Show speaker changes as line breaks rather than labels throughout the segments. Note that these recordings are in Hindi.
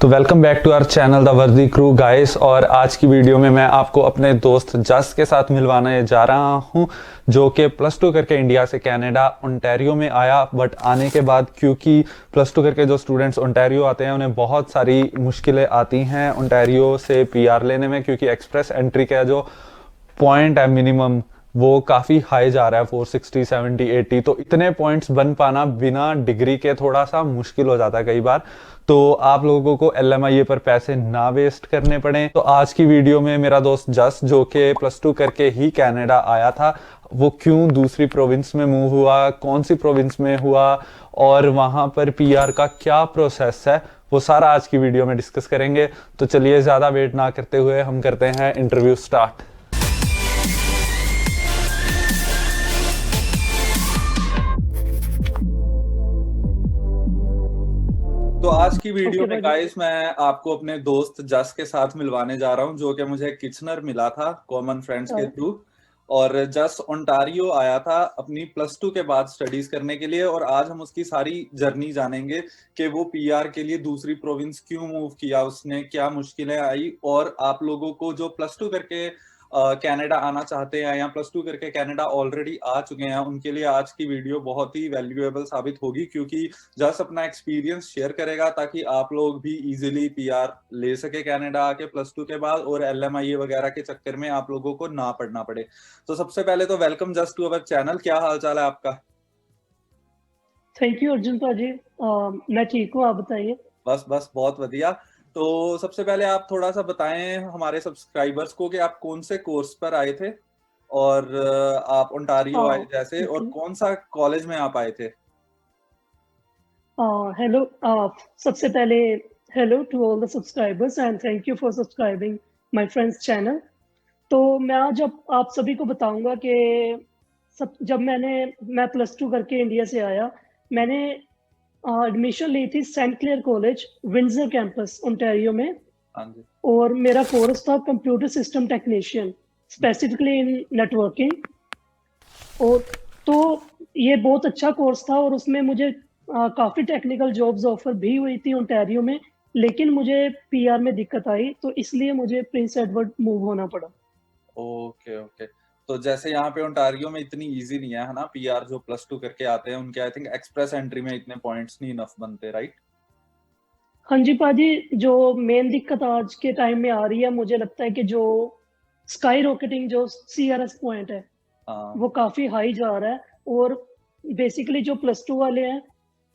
तो welcome back to our channel the Vardi crew guys. और आज की वीडियो में मैं आपको अपने दोस्त जस के साथ मिलवाने जा रहा हूं, जो कि +2 करके इंडिया से कनाडा ओंटारियो में आया। बट आने के बाद, क्योंकि +2 करके जो स्टूडेंट्स ओंटारियो आते हैं उन्हें बहुत सारी मुश्किलें आती हैं ओंटारियो से पीआर लेने में, क्योंकि एक्सप्रेस एंट्री का जो पॉइंट है मिनिमम वो काफ़ी हाई जा रहा है, 460 70 80। तो इतने पॉइंट्स बन पाना बिना डिग्री के थोड़ा सा मुश्किल हो जाता है कई बार। तो आप लोगों को LMIA पर पैसे ना वेस्ट करने पड़े, तो आज की वीडियो में मेरा दोस्त जस, जो कि +2 करके ही कनाडा आया था, वो क्यों दूसरी प्रोविंस में मूव हुआ, कौन सी प्रोविंस में हुआ और वहां पर पीआर का क्या प्रोसेस है, वो सारा आज की वीडियो में डिस्कस करेंगे। तो चलिए ज़्यादा वेट ना करते हुए हम करते हैं इंटरव्यू स्टार्ट। तो आज की वीडियो में गाइस मैं आपको अपने दोस्त जस के साथ मिलवाने जा रहा हूं, जो कि मुझे किचनर मिला था कॉमन फ्रेंड्स के थ्रू। और जस ओंटारियो आया था अपनी +2 के बाद स्टडीज करने के लिए, और आज हम उसकी सारी जर्नी जानेंगे कि वो पीआर के लिए दूसरी प्रोविंस क्यों मूव किया, उसने क्या मुश्किलें आई। और आप लोगों को जो +2 करके कनाडा आना चाहते हैं या +2 करके कनाडा ऑलरेडी आ चुके हैं, उनके लिए आज की वीडियो बहुत ही वैल्यूएबल साबित होगी, क्योंकि जस अपना एक्सपीरियंस शेयर करेगा ताकि आप लोग भी इजीली पीआर ले सके कनाडा आके +2 के बाद, और LMIA वगैरह के चक्कर में आप लोगों को ना पड़ना पड़े। तो सबसे पहले तो welcome just to our channel. क्या हाल चाल है आपका?
थैंक यू अर्जुन भाजी। मैं ठीक हूँ, आप बताइए।
बस बहुत बढ़िया। तो सबसे पहले आप थोड़ा सा बताएं हमारे सब्सक्राइबर्स को कि आप कौन से कोर्स पर आए थे, और आप ओंटारियो आए जैसे, और कौन सा कॉलेज में आप आए थे?
हेलो, सबसे पहले hello to all the subscribers and thank you for subscribing my friends channel. तो मैं आज आप सभी को बताऊंगा कि जब मैं +2 करके इंडिया से आया, मैंने एडमिशन ली थी Saint Clair College, Windsor campus Ontario में।
हाँ जी।
और मेरा कोर्स था computer system technician, specifically in networking. और तो ये बहुत अच्छा कोर्स था और उसमें मुझे काफ़ी टेक्निकल जॉब्स ऑफर भी हुई थी ओंटारियो में। लेकिन मुझे पीआर में दिक्कत आई, तो इसलिए मुझे प्रिंस एडवर्ड मूव होना पड़ा।
Okay okay. तो जैसे यहाँ पे ओंटारियो में इतनी इजी नहीं है ना पीआर, जो +2 करके आते हैं उनके आई थिंक एक्सप्रेस एंट्री में इतने पॉइंट्स नहीं इनफ बनते, राइट?
हाँ जी पाजी, जो मेन दिक्कत आज के टाइम में आ रही है, मुझे लगता है कि जो स्काई रॉकेटिंग जो CRS पॉइंट है
हाँ
वो काफ़ी हाई जा रहा है। और बेसिकली जो +2 वाले हैं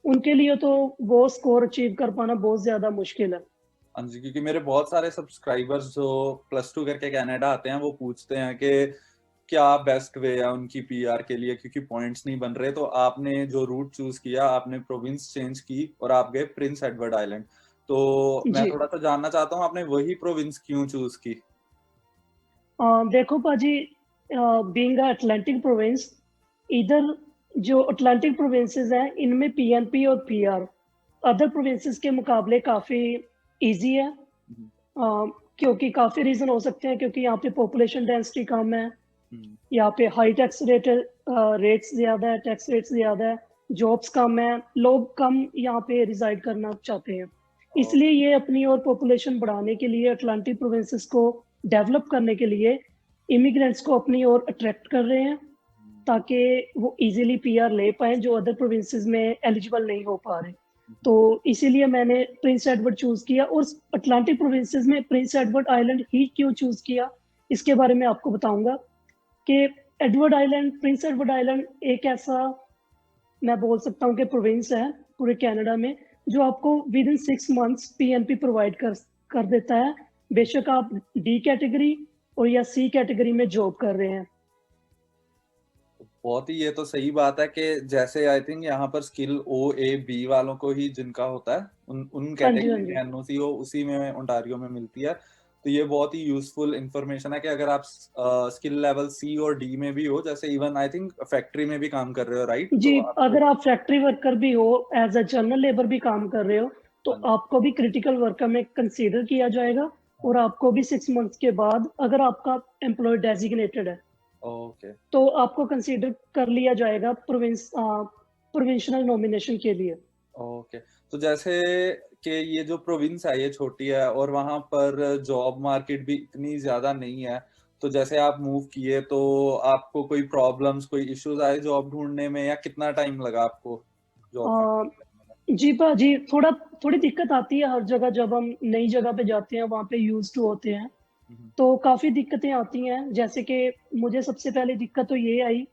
उनके लिए तो वो स्कोर अचीव कर पाना बहुत ज़्यादा मुश्किल है।
हाँ जी, क्योंकि मेरे बहुत सारे सब्सक्राइबर्स जो +2 करके कनाडा आते हैं वो पूछते हैं कि क्या बेस्ट वे है उनकी पीआर के लिए, क्योंकि पॉइंट्स नहीं बन रहे। तो आपने जो रूट चूज किया, आपने प्रोविंस चेंज की और आप गए प्रिंस एडवर्ड आइलैंड। तो मैं
जी।
थोड़ा सा जानना चाहता हूँ आपने वही प्रोविंस क्यों चूज की?
देखो पाजी, बीइंग अटलांटिक प्रोविंस, इधर जो अटलांटिक प्रोविंसेस हैं इनमें PNP और PR अदर प्रोविंसेस के मुकाबले काफ़ी इजी है।
हम्म,
क्योंकि काफ़ी रीज़न हो सकते हैं, क्योंकि यहाँ पे पॉपुलेशन डेंसिटी कम है,
हम्म,
यहाँ पे हाई टैक्स रेट्स ज़्यादा है, टैक्स रेट्स ज़्यादा है, जॉब्स कम है, लोग कम यहाँ पे रिजाइड करना चाहते हैं।
और
इसलिए ये अपनी और पॉपुलेशन बढ़ाने के लिए, अटलांटिक प्रोविंसेस को डेवलप करने के लिए इमिग्रेंट्स को अपनी ओर अट्रैक्ट कर रहे हैं, ताकि वो इजीली पीआर ले पाएं जो अदर प्रोविंसेस में एलिजिबल नहीं हो पा रहे। तो इसीलिए मैंने प्रिंस एडवर्ड चूज किया। और अटलांटिक प्रोविंसेस में प्रिंस एडवर्ड आइलैंड ही क्यों चूज किया, इसके बारे में आपको बताऊंगा कि प्रिंस एडवर्ड आइलैंड एक ऐसा, मैं बोल सकता हूँ कि प्रोविंस है पूरे कनाडा में, जो आपको with in 6 months PNP provide कर देता है, बेशक आप D कैटेगरी और या C कैटेगरी में जॉब कर रहे हैं।
बहुत ही ये तो सही बात है कि जैसे आई थिंक यहाँ पर स्किल OAB वालों को ही जिनका होता है, उन उन
हाँ जी, हाँ
कैटेगरी
जी।
में NOC हो, उसी में ओंटारियो में मिलती है। तो ये बहुत ही यूजफुल इंफॉर्मेशन है कि अगर आप स्किल लेवल C और D में भी हो, जैसे इवन आई थिंक फैक्ट्री में भी काम कर रहे हो, राइट?
जी,
तो
अगर
आपको
आप फैक्ट्री वर्कर भी हो, एज अ जनरल लेबर भी काम कर रहे हो, तो
हाँ
आपको भी क्रिटिकल वर्कर में कंसीडर किया जाएगा। और आपको भी 6 मंथ्स के बाद, अगर आपका एम्प्लॉय डेजिग्नेटेड है,
ओके
तो आपको कंसीडर कर लिया जाएगा प्रोविंशियल नॉमिनेशन के लिए।
ओके, तो जैसे कि ये जो प्रोविंस है ये छोटी है और वहाँ पर जॉब मार्केट भी इतनी ज़्यादा नहीं है, तो जैसे आप मूव किए तो आपको कोई प्रॉब्लम्स, कोई इश्यूज़ आए जॉब ढूँढने में या कितना टाइम लगा आपको जॉब फाइंड
अ,
करने में?
जी जी, थोड़ी दिक्कत आती है हर जगह जब हम नई जगह पे जाते हैं, वहाँ पे यूज़्ड टू होते हैं,
हुँ, हुँ,
तो काफ़ी दिक्कतें आती हैं। जैसे कि मुझे सबसे पहले दिक्कत तो ये आई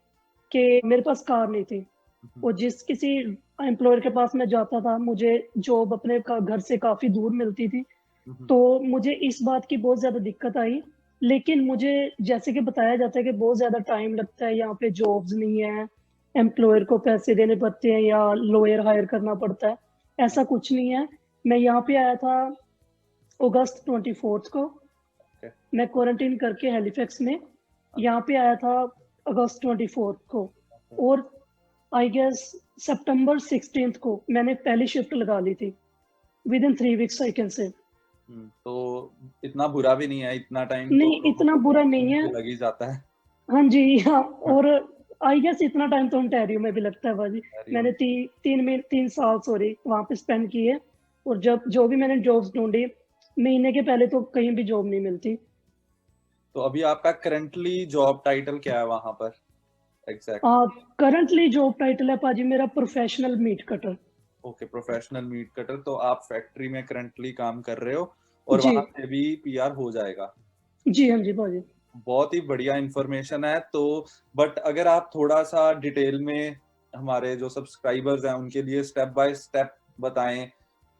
कि मेरे पास कार नहीं थी
हुँ, हुँ,
और जिस किसी एम्प्लॉयर के पास मैं जाता था, मुझे जॉब अपने घर से काफ़ी दूर मिलती थी।
हुँ, हुँ,
तो मुझे इस बात की बहुत ज़्यादा दिक्कत आई। लेकिन मुझे जैसे कि बताया जाता है कि बहुत ज़्यादा टाइम लगता है, यहाँ पे जॉब्स नहीं है, एम्प्लॉयर को पैसे देने पड़ते हैं या लॉयर हायर करना पड़ता है। ऐसा कुछ नहीं है। मैं यहाँ पे आया था अगस्त 24th को।
ओके,
मैं क्वारंटाइन करके हैलिफैक्स में
हाँ,
यहाँ पे आया था अगस्त 24th को
ओके,
और आई गेस सितंबर 16th को मैंने पहली शिफ्ट लगा ली थी। Within 3 weeks I can say.
तो इतना बुरा भी नहीं है, इतना टाइम तो
नहीं,
लोगों
इतना
को
बुरा
पहुँचने
नहीं
में
है।
भी लग ही जाता है।
हाँ जी, हाँ।
हाँ,
और आई गेस इतना टाइम तो ओंटारियो में भी लगता है बाजी।
ओंटारियो
मैंने
में।
3 साल सॉरी वहाँ पे स्पेंड किए और जब जो भी मैंने जॉब्स ढूँढी, महीने के पहले तो कहीं भी जॉब नहीं मिलती।
तो अभी आपका करंटली जॉब टाइटल क्या है वहाँ पर एग्ज़ैक्ट?
करंटली जॉब टाइटल है पाजी मेरा professional meat cutter.
Okay, professional meat cutter, तो आप फैक्ट्री में करंटली काम कर रहे हो और
जी।
वहाँ से भी पीआर हो जाएगा।
जी, हाँ जी पाजी।
बहुत ही बढ़िया इन्फॉर्मेशन है, तो बट अगर आप थोड़ा-सा डिटेल में हमारे जो सब्सक्राइबर्स हैं उनके लिए स्टेप बाय स्टेप बताएँ,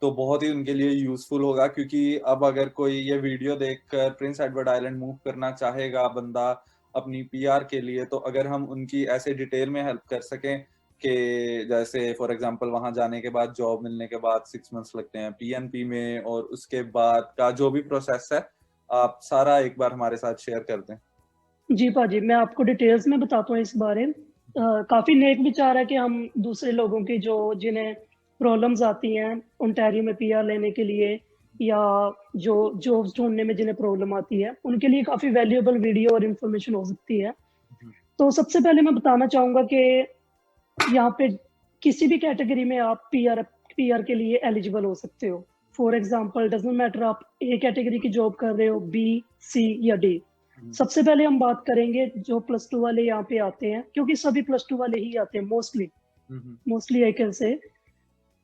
तो बहुत ही उनके लिए यूज़फुल होगा, क्योंकि अब अगर कोई ये वीडियो देखकर प्रिंस एडवर्ड आइलैंड मूव करना चाहेगा बंदा अपनी पीआर के लिए, तो अगर हम उनकी ऐसे डिटेल में हेल्प कर सकें कि जैसे फॉर एग्ज़ाम्पल वहाँ जाने के बाद जॉब मिलने के बाद 6 मंथ्स लगते हैं पीएनपी में, और उसके बाद का जो भी प्रोसेस है, आप सारा एक बार हमारे साथ शेयर कर दें।
जी पाजी, मैं आपको डिटेल्स में बताता हूँ इस बारे में। काफ़ी नेक विचार है कि हम दूसरे लोगों की जो जिन्हें प्रॉब्लम्स आती हैं ओंटारियो में पीआर लेने के लिए या जो जॉब्स ढूँढने में जिन्हें प्रॉब्लम आती है, उनके लिए काफ़ी वैल्यूएबल वीडियो और इन्फॉर्मेशन हो सकती है।
हुँ,
तो सबसे पहले मैं बताना चाहूँगा कि यहाँ पे किसी भी कैटेगरी में आप पीआर के लिए एलिजिबल हो सकते हो। फॉर एग्ज़ाम्पल डज़न्ट मैटर आप ए कैटेगरी की जॉब कर रहे हो, बी, सी या डी।
हुँ,
सबसे पहले हम बात करेंगे जो प्लस 2 वाले यहाँ पे आते हैं, क्योंकि सभी प्लस 2 वाले ही आते हैं mostly,
hmm, hmm,
mostly I can say.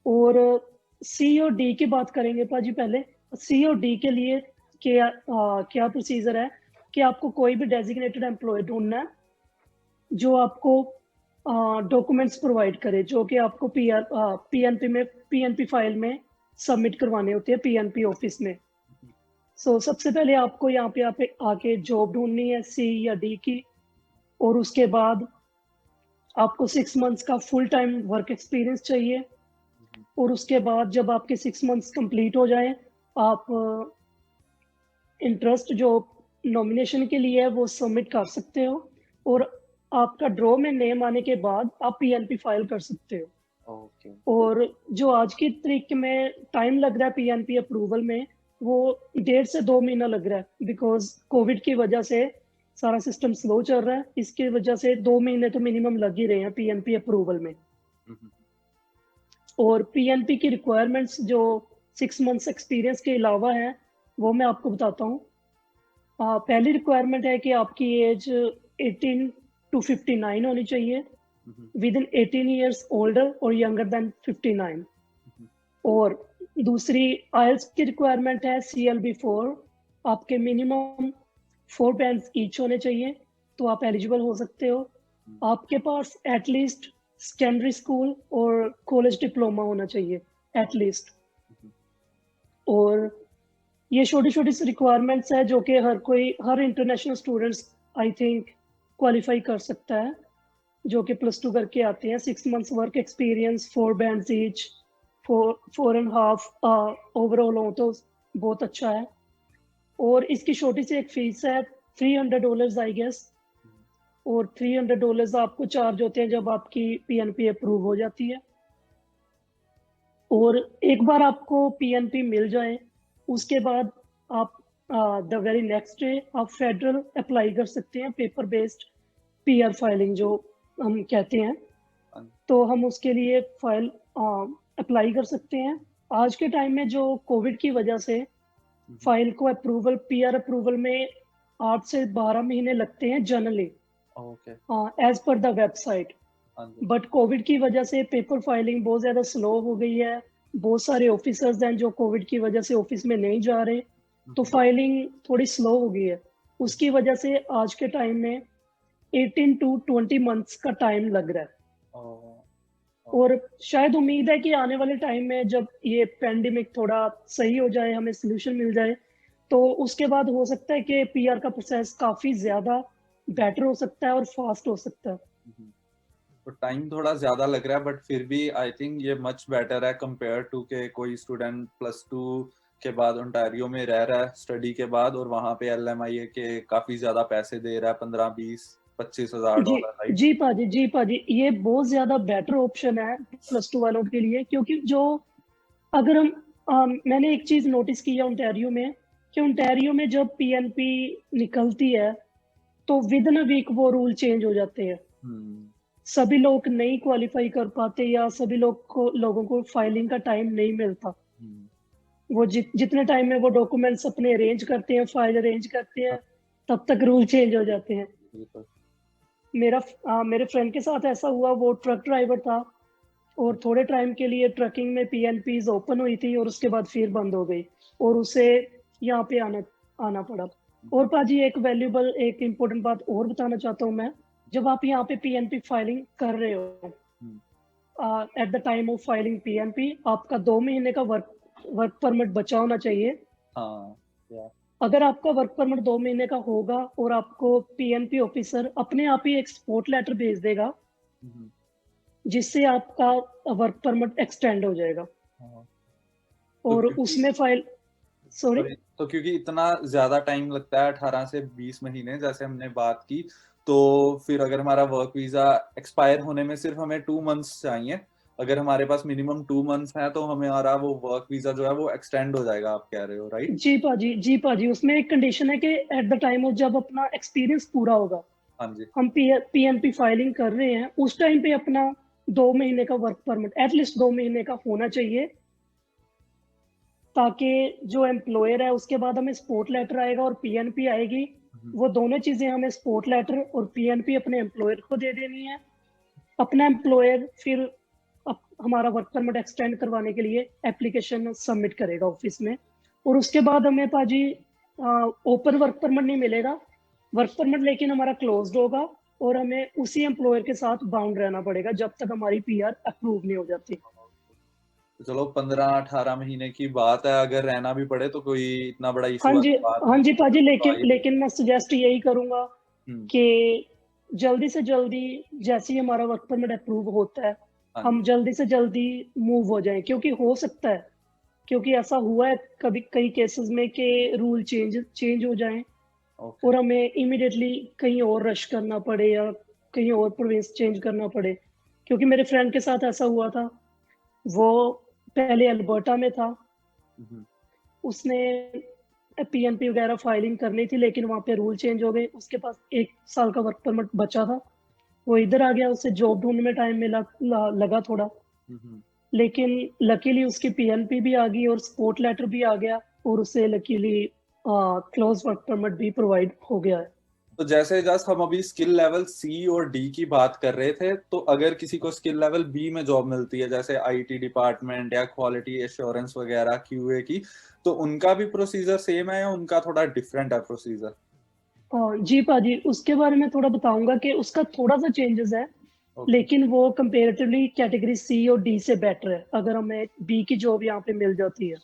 और सी और डी की बात करेंगे पाजी पहले। सी और डी के लिए क्या प्रोसीजर है कि आपको कोई भी डेज़िग्नेटेड एम्प्लॉयी ढूँढना है जो आपको डॉक्यूमेंट्स प्रोवाइड करे जो कि आपको पीएनपी फाइल में सबमिट करवाने होते हैं पीएनपी ऑफिस में।
हुँ,
सबसे पहले आपको यहाँ पे आके जॉब ढूँढनी है सी या डी की और उसके बाद आपको 6 मंथ्स का फुल टाइम वर्क एक्सपीरियंस चाहिए
हुँ,
और उसके बाद जब आपके 6 मंथ्स कंप्लीट हो जाएँ, आप इंटरेस्ट जो नॉमिनेशन के लिए है वो सबमिट कर सकते हो और आपका ड्रॉ में नेम आने के बाद आप पीएनपी फाइल कर सकते हो।
ओके,
और जो आज की तारीख में टाइम लग रहा है पीएनपी अप्रूवल में, वो 1.5 से 2 महीना लग रहा है बिकॉज़ कोविड की वजह से सारा सिस्टम स्लो चल रहा है। इसकी वजह से 2 महीने तो मिनिमम लग ही रहे हैं पीएनपी अप्रूवल में।
हुँ, हुँ,
और पीएनपी की रिक्वायरमेंट्स जो 6 मंथ्स एक्सपीरियंस के अलावा है, वो मैं आपको बताता हूँ। पहली रिक्वायरमेंट है कि आपकी एज 18 टू 59 होनी चाहिए,
हुँ, हुँ,
विदिन 18 इयर्स ओल्डर और यंगर देन 59।
हुँ,
और दूसरी आईएलटीएस की रिक्वायरमेंट है सीएलबी 4। आपके मिनिमम 4 बैंड्स ईच होने चाहिए, तो आप एलिजिबल हो सकते हो।
हुँ,
आपके पास एट लीस्ट सेकेंडरी स्कूल और कॉलेज डिप्लोमा होना चाहिए एट लीस्ट।
हुँ,
और ये छोटी-छोटी सी रिक्वायरमेंट्स है जो कि हर international students I think qualify कर सकता है, जो कि प्लस 2 करके आते हैं। 6 months work experience, 4 bands each, 4 and half overall हो तो बहुत अच्छा है। और इसकी छोटी सी एक फीस है $300 आई गेस।
हुँ,
और $300 आपको चार्ज होते हैं जब आपकी पीएनपी अप्रूव हो जाती है। और एक बार आपको पीएनपी मिल जाए, उसके बाद आप द वेरी नेक्स्ट डे आप फेडरल अप्लाई कर सकते हैं, पेपर बेस्ड पीआर फाइलिंग जो हम कहते हैं।
हाँ,
तो हम उसके लिए फाइल अप्लाई कर सकते हैं। आज के टाइम में जो कोविड की वजह से फाइल को अप्रूवल, पीआर अप्रूवल में 8 से 12 महीने लगते हैं generally,
okay.
As per the website.
हाँ जी।
बट कोविड की वजह से पेपर फाइलिंग बहुत ज़्यादा स्लो हो गई है। बहुत सारे ऑफिसर्स हैं जो कोविड की वजह से ऑफिस में नहीं जा रहे, तो फाइलिंग थोड़ी स्लो हो गई है। उसकी वजह से आज के टाइम में 18 टू 20 मंथ्स का टाइम लग रहा है।
ओ,
और शायद उम्मीद है कि आने वाले टाइम में जब ये पैंडेमिक थोड़ा सही हो जाए, हमें सोल्यूशन मिल जाए, तो उसके बाद हो सकता है कि पीआर का प्रोसेस काफी ज्यादा बेटर हो सकता है और फास्ट हो सकता है।
तो टाइम थोड़ा ज्यादा लग रहा है, बट फिर भी आई थिंक ये मच बेटर है कंपेयर टू के कोई स्टूडेंट +2 के बाद ओंटारियो में रह रहा है स्टडी के बाद, और वहां पे LMIA के काफी ज्यादा पैसे दे रहा है, 15-20-25 हज़ार
जी
डॉलर, राइट?
जी पाजी, ये बहुत ज्यादा बेटर ऑप्शन है +2 वालों के लिए, क्योंकि जो अगर मैंने एक चीज नोटिस की है ओंटारियो में, कि ओंटारियो में जब पीएनपी निकलती है तो विद इन अ वीक वो रूल चेंज हो जाते हैं। सभी लोग नहीं क्वालिफाई कर पाते, या सभी लोगों को फाइलिंग का टाइम नहीं मिलता। वो जितने टाइम में वो डॉक्यूमेंट्स अपने अरेंज करते हैं, फाइल अरेंज करते हैं, तब तक रूल चेंज हो जाते हैं। मेरे फ्रेंड के साथ ऐसा हुआ। वो ट्रक ड्राइवर था और थोड़े टाइम के लिए ट्रकिंग में पीएनपीज ओपन हुई थी और उसके बाद फिर बंद हो गई, और उसे यहाँ पे आना पड़ा। और पाजी एक इम्पोर्टेंट बात और बताना चाहता हूँ मैं। जब आप यहाँ पे पीएनपी फाइलिंग कर रहे हो, at the time of filing PNP, आपका 2 महीने का वर्क परमिट बचा होना चाहिए। अगर आपका वर्क परमिट 2 महीने का होगा और आपको पीएनपी ऑफिसर अपने आप ही एक सपोर्ट लेटर भेज देगा, जिससे आपका वर्क परमिट एक्सटेंड हो जाएगा। और उसमें फाइल सॉरी
तो क्योंकि इतना ज्यादा टाइम लगता है, 18 से 20 महीने जैसे हमने बात की, तो फिर अगर हमारा वर्क वीजा एक्सपायर होने में सिर्फ हमें 2 मंथ्स चाहिए, अगर हमारे पास मिनिमम 2 मंथ्स है तो हमारा वो वर्क वीजा जो है वो एक्सटेंड हो जाएगा, आप कह रहे हो, राइट?
जी पाजी, उसमें एक कंडीशन है कि एट द टाइम ऑफ जब अपना एक्सपीरियंस पूरा होगा,
हाँ जी।
हम पीएनपी फाइलिंग कर रहे हैं, उस टाइम पे अपना 2 महीने का वर्क परमिट एटलीस्ट 2 महीने का होना चाहिए, ताकि जो एम्प्लॉयर है उसके बाद हमें सपोर्ट लेटर आएगा और पीएनपी आएगी। वो दोनों चीजें हमें सपोर्ट लेटर और पीएनपी अपने एम्प्लॉयर को दे देनी है। अपना एम्प्लॉयर फिर हमारा वर्क परमिट एक्सटेंड करवाने के लिए एप्लीकेशन सबमिट करेगा ऑफिस में, और उसके बाद हमें पाजी ओपन वर्क परमिट नहीं मिलेगा। वर्क परमिट लेकिन हमारा क्लोज्ड होगा, और हमें उसी एम्प्लॉयर के साथ बाउंड रहना पड़ेगा जब तक हमारी पीआर अप्रूव नहीं हो जाती।
तो चलो 15-18 महीने की बात है, अगर रहना भी पड़े तो कोई इतना बड़ा इशू वाली बात
हाँ जी पाजी,
नहीं।
लेकिन मैं सजेस्ट यही करूंगा कि जल्दी से जल्दी, जैसे ही हमारा वर्क परमिट अप्रूव होता है, हम जल्दी से जल्दी मूव हो जाएं, क्योंकि हो सकता है, क्योंकि ऐसा हुआ है कभी कई केसेस में कि रूल चेंज हो जाएं और हमें इमीडिएटली कहीं और रश करना पड़े या कहीं और प्रोविंस चेंज करना पड़े। क्योंकि मेरे फ्रेंड के साथ ऐसा हुआ था। वो पहले अल्बर्टा में था, उसने पीएनपी वगैरह फाइलिंग करनी थी, लेकिन वहाँ पे रूल चेंज हो गए। उसके पास 1 साल का वर्क परमिट बचा था, वो इधर आ गया। उसे जॉब ढूंढने में टाइम लगा थोड़ा, लेकिन लकीली उसकी पीएनपी भी आ गई और सपोर्ट लेटर भी आ गया, और उसे लकीली क्लोज वर्क परमिट भी प्रोवाइड हो गया है।
तो जैसे जस्ट हम अभी स्किल लेवल C और D की बात कर रहे थे, तो अगर किसी को स्किल लेवल B में जॉब मिलती है, जैसे IT डिपार्टमेंट या क्वालिटी एश्योरेंस वगैरह QA की, तो उनका भी प्रोसीजर सेम है या उनका थोड़ा डिफरेंट है प्रोसीजर?
जी पाजी, उसके बारे में थोड़ा बताऊंगा कि उसका थोड़ा सा चेंजेस है, लेकिन वो कंपेरेटिवली कैटेगरी C और D से बेटर है। अगर हमें B की जॉब यहाँ पे मिल जाती है,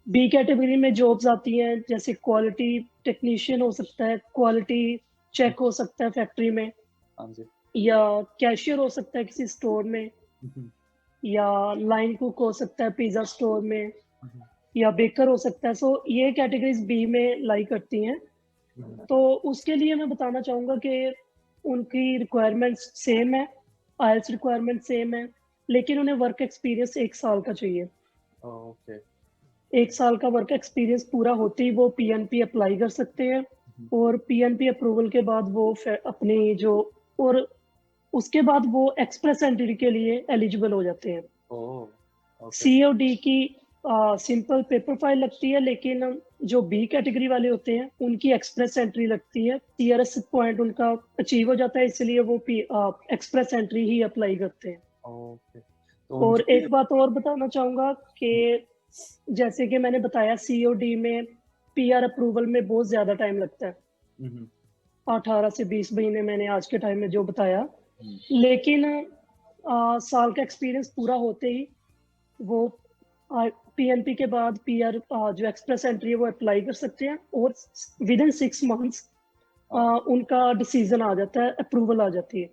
बी कैटेगरी में जॉब्स आती हैं, जैसे क्वालिटी टेक्नीशियन हो सकता है, क्वालिटी चेक हो सकता है फैक्ट्री में, या कैशियर हो सकता है किसी स्टोर में, या लाइन कुक हो सकता है पिज्जा स्टोर में, या बेकर हो सकता है। सो ये कैटेगरीज बी में लाई करती हैं। तो उसके लिए मैं बताना चाहूंगा कि उनकी रिक्वायरमेंट्स सेम है, आईएलटीएस रिक्वायरमेंट सेम है, लेकिन उन्हें वर्क एक्सपीरियंस 1 साल का चाहिए। 1 साल का वर्क एक्सपीरियंस पूरा होते ही वो पीएनपी अप्लाई कर सकते हैं, और पीएनपी अप्रूवल के बाद वो अपनी जो, और उसके बाद वो एक्सप्रेस एंट्री के लिए एलिजिबल हो जाते हैं।
ओके।
सी और डी की सिंपल पेपर फाइल लगती है, लेकिन जो बी कैटेगरी वाले होते हैं उनकी एक्सप्रेस एंट्री लगती है। सीआरएस पॉइंट उनका अचीव हो जाता है, इसलिए वो एक्सप्रेस एंट्री ही अप्लाई करते हैं।
ओके, तो
और
उनकी
एक बात और बताना चाहूंगा कि जैसे कि मैंने बताया सी और डी में पीआर अप्रूवल में बहुत ज्यादा टाइम लगता है,
हम्म,
18 से 20 महीने मैंने आज के टाइम में जो बताया।
हम्म,
लेकिन साल का एक्सपीरियंस पूरा होते ही वो पीएनपी के बाद पीआर जो एक्सप्रेस एंट्री है वो अप्लाई कर सकते हैं, और विद इन 6 मंथ्स उनका डिसीजन आ जाता है, अप्रूवल आ जाती है।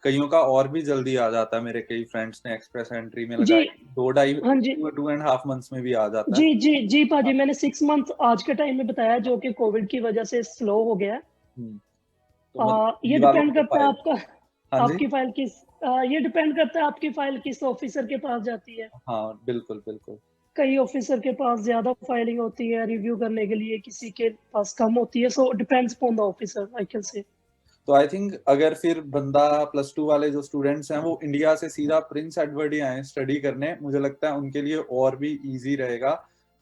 कईयों का और भी जल्दी आ जाता है, मेरे कई फ्रेंड्स ने एक्सप्रेस एंट्री में
जी,
लगाई, 2.5
हाँ जी,
2.5 मंथ्स में भी आ जाता है।
जी जी जी पाजी, मैंने 6 मंथ आज के टाइम में बताया, जो कि कोविड की वजह से स्लो हो गया है।
तो मतलब
ये
बी वालों
डिपेंड
को
करता है आपका
हाँ जी,
आपकी फाइल किस ये डिपेंड करता है आपकी फाइल किस ऑफिसर के पास जाती है।
हाँ बिल्कुल बिल्कुल।
कई ऑफिसर के पास ज्यादा फाइलिंग होती है रिव्यू करने के लिए, किसी के पास कम होती है, so depends upon the officer, I can say.
तो आई थिंक अगर फिर बंदा +2 वाले जो स्टूडेंट्स हैं वो इंडिया से सीधा प्रिंस एडवर्ड ही आए स्टडी करने, मुझे लगता है उनके लिए और भी इजी रहेगा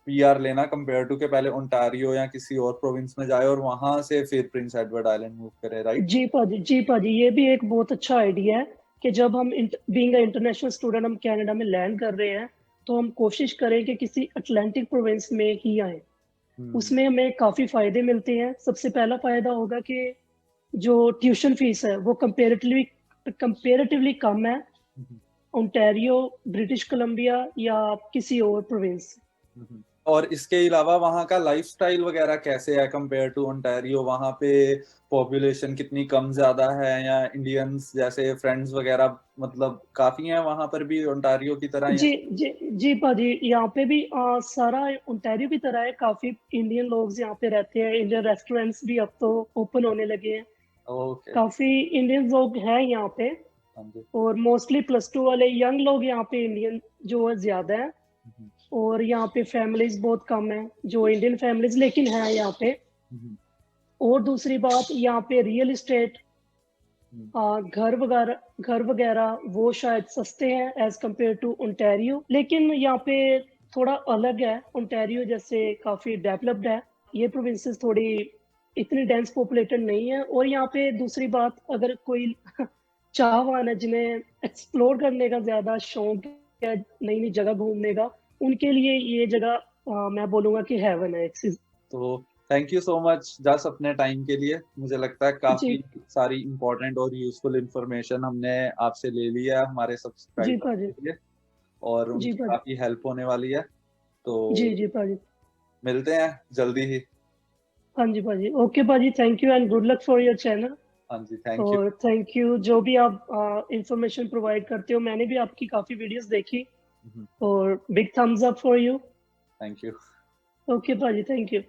पीआर लेना कंपेयर टू के पहले ओंटारियो या किसी और प्रोविंस में जाए और वहां से फिर प्रिंस एडवर्ड आइलैंड मूव करे, राइट?
जी पाजी, ये भी एक बहुत अच्छा आइडिया है कि जब हम बीइंग इंटरनेशनल स्टूडेंट हम कनाडा में लैंड कर रहे हैं, तो हम कोशिश करें कि किसी अटलांटिक प्रोविंस में ही आए। उसमें हमें काफी फायदे मिलते हैं। सबसे पहला फायदा होगा कि जो ट्यूशन फीस है वो कंपेरेटिवली कम है ओंटारियो, ब्रिटिश कोलंबिया या किसी और प्रोविंस।
और इसके अलावा वहाँ का लाइफस्टाइल वगैरह कैसे है कंपेयर टू ओंटारियो? वहाँ पे पॉपुलेशन कितनी कम ज्यादा है, या इंडियंस जैसे फ्रेंड्स वगैरह मतलब काफी हैं वहाँ पर भी ओंटारियो की तरह?
जी जी जी पाजी, यहाँ पे भी सारा ओंटारियो की तरह है। काफी इंडियन लोग यहाँ पे रहते हैं, इंडियन रेस्टोरेंट्स भी अब तो ओपन होने लगे हैं।
ओके।
काफी इंडियन लोग हैं यहाँ पे,
हाँ जी।
और मोस्टली +2 वाले यंग लोग यहाँ पे इंडियन जो है ज्यादा है। और यहाँ पे फैमिलीज बहुत कम है जो इंडियन फैमिलीज, लेकिन है यहाँ पे। और दूसरी बात, यहाँ पे रियल इस्टेट घर वगैरह वो शायद सस्ते हैं एज कम्पेयर टू ओंटारियो। लेकिन यहाँ पे थोड़ा अलग है, ओंटारियो जैसे काफी डेवलप्ड है, ये प्रोविंसेस थोड़ी इतनी डेंस पॉपुलेटेड नहीं है। और यहाँ पे दूसरी बात, अगर कोई चाहवान है जिन्हें एक्सप्लोर करने का ज्यादा शौक है, नई नई जगह घूमने का, उनके लिए ये जगह मैं बोलूंगा कि हेवन है एक चीज।
तो थैंक यू सो मच जस अपने टाइम के लिए। मुझे लगता है काफी
जी
सारी इंपॉर्टेंट और यूजफुल इंफॉर्मेशन हमने आपसे ले ली है हमारे
जी
सब्सक्राइबर
पाजी,
के लिए, और
जी
उनकी
पाजी,
काफी हेल्प होने वाली है। तो
जी पाजी,
मिलते हैं जल्दी ही।
हाँ जी पाजी। ओके पाजी, thank you and good luck for your channel.
हाँ जी, थैंक यू।
और थैंक यू जो भी आप इंफॉर्मेशन प्रोवाइड करते हो, मैंने भी आपकी काफी वीडियोस देखी, और big thumbs up for you.
Thank you.
Okay पाजी, thank you.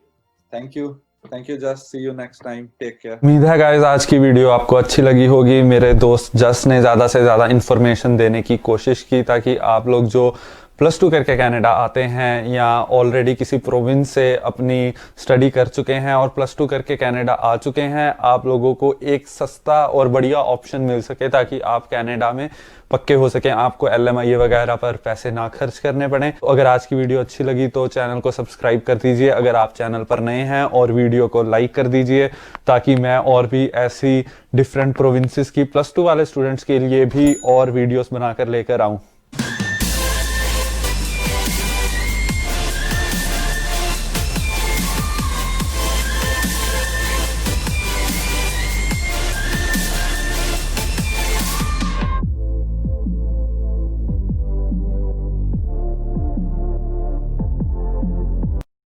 Thank you. Thank you just, see you next time, take care.
उम्मीद है गाइस आज की वीडियो आपको अच्छी लगी होगी। मेरे दोस्त जस ने ज़्यादा से ज़्यादा इन्फॉर्मेशन देने की कोशिश की ताकि आप लोग जो +2 करके कनाडा आते हैं या ऑलरेडी किसी प्रोविंस से अपनी स्टडी कर चुके हैं और +2 करके कनाडा आ चुके हैं, आप लोगों को एक सस्ता और बढ़िया ऑप्शन मिल सके ताकि आप कनाडा में पक्के हो सकें, आपको LMIA वगैरह पर पैसे ना खर्च करने पड़े। अगर आज की वीडियो अच्छी लगी तो चैनल को सब्सक्राइब कर दीजिए अगर आप चैनल पर नए हैं, और वीडियो को लाइक कर दीजिए ताकि मैं और भी ऐसी डिफरेंट प्रोविंसेस की +2 वाले स्टूडेंट्स के लिए भी और वीडियोस बनाकर लेकर आऊँ।